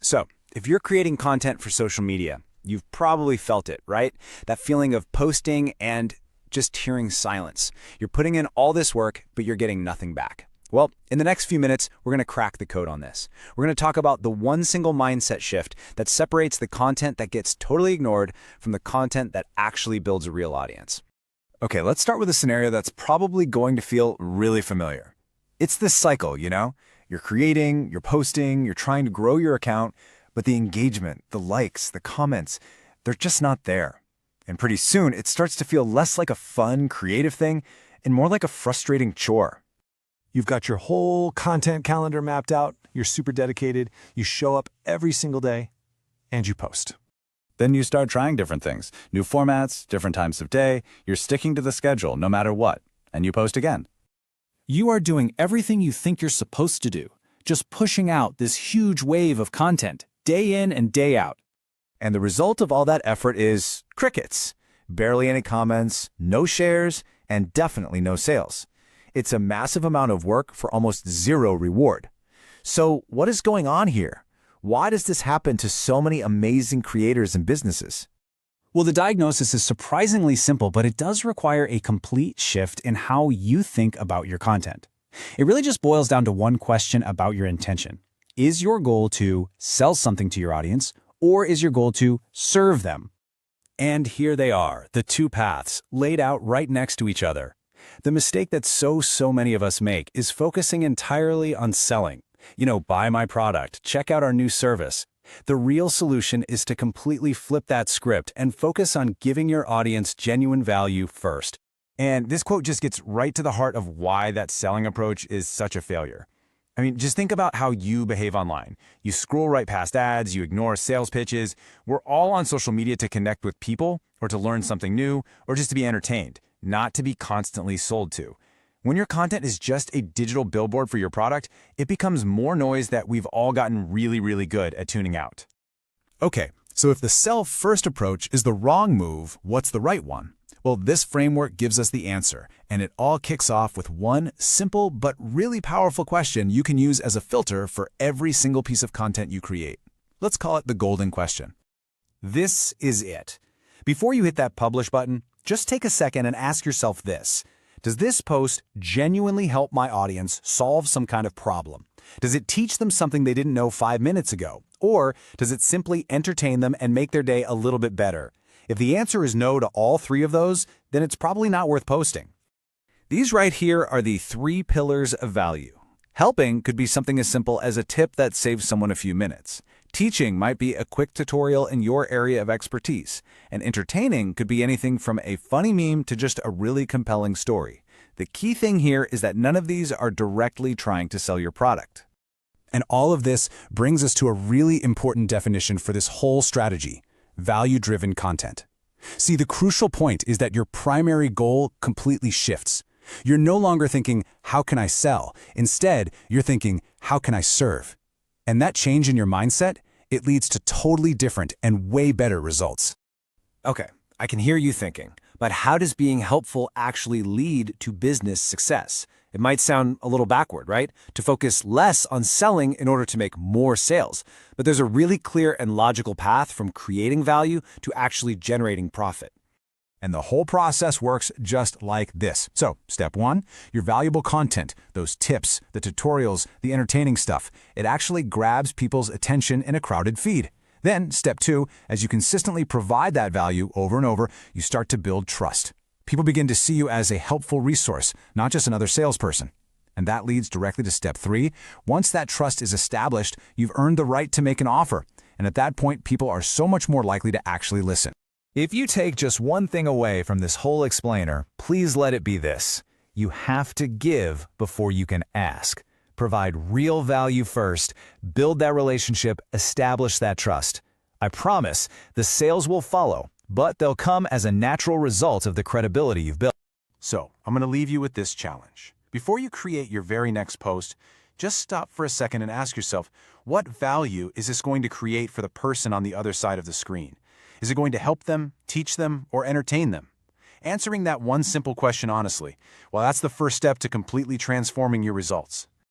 So, if you're creating content for social media, you've probably felt it, right? That feeling of posting and just hearing silence. You're putting in all this work, but you're getting nothing back. Well, in the next few minutes, we're going to crack the code on this. We're going to talk about the one single mindset shift that separates the content that gets totally ignored from the content that actually builds a real audience. Okay, let's start with a scenario that's probably going to feel really familiar. It's this cycle, you know? You're creating, you're posting, you're trying to grow your account, but the engagement, the likes, the comments, they're just not there. And pretty soon, it starts to feel less like a fun, creative thing and more like a frustrating chore. You've got your whole content calendar mapped out, you're super dedicated, you show up every single day, and you post. Then you start trying different things, new formats, different times of day. You're sticking to the schedule no matter what, and you post again. You are doing everything you think you're supposed to do, just pushing out this huge wave of content, day in and day out. And the result of all that effort is crickets. Barely any comments, no shares, and definitely no sales. It's a massive amount of work for almost zero reward. So what is going on here? Why does this happen to so many amazing creators and businesses? Well, the diagnosis is surprisingly simple, but it does require a complete shift in how you think about your content. It really just boils down to one question about your intention. Is your goal to sell something to your audience, or is your goal to serve them? And here they are, the two paths, laid out right next to each other. The mistake that so many of us make is focusing entirely on selling. Buy my product, check out our new service. The real solution is to completely flip that script and focus on giving your audience genuine value first. And this quote just gets right to the heart of why that selling approach is such a failure. I mean, just think about how you behave online. You scroll right past ads, you ignore sales pitches. We're all on social media to connect with people, or to learn something new, or just to be entertained, not to be constantly sold to. When your content is just a digital billboard for your product, it becomes more noise that we've all gotten really good at tuning out. Okay, so if the sell-first approach is the wrong move, what's the right one? Well, this framework gives us the answer, and it all kicks off with one simple but really powerful question you can use as a filter for every single piece of content you create. Let's call it the golden question. This is it. Before you hit that publish button, just take a second and ask yourself this. Does this post genuinely help my audience solve some kind of problem? Does it teach them something they didn't know 5 minutes ago? Or does it simply entertain them and make their day a little bit better? If the answer is no to all three of those, then it's probably not worth posting. These right here are the 3 pillars of value. Helping could be something as simple as a tip that saves someone a few minutes. Teaching might be a quick tutorial in your area of expertise. And entertaining could be anything from a funny meme to just a really compelling story. The key thing here is that none of these are directly trying to sell your product. And all of this brings us to a really important definition for this whole strategy: value-driven content. See, the crucial point is that your primary goal completely shifts. You're no longer thinking, how can I sell? Instead, you're thinking, how can I serve? And that change in your mindset, it leads to totally different and way better results. Okay, I can hear you thinking, but how does being helpful actually lead to business success? It might sound a little backward, right? To focus less on selling in order to make more sales. But there's a really clear and logical path from creating value to actually generating profit. And the whole process works just like this. So, step 1, your valuable content, those tips, the tutorials, the entertaining stuff. It actually grabs people's attention in a crowded feed. Then, step 2, as you consistently provide that value over and over, you start to build trust. People begin to see you as a helpful resource, not just another salesperson. And that leads directly to step 3. Once that trust is established, you've earned the right to make an offer. And at that point, people are so much more likely to actually listen. If you take just one thing away from this whole explainer, please let it be this. You have to give before you can ask. Provide real value first, build that relationship, establish that trust. I promise the sales will follow, but they'll come as a natural result of the credibility you've built. So, I'm going to leave you with this challenge. Before you create your very next post, just stop for a second and ask yourself, what value is this going to create for the person on the other side of the screen? Is it going to help them, teach them, or entertain them? Answering that one simple question honestly, well, that's the first step to completely transforming your results.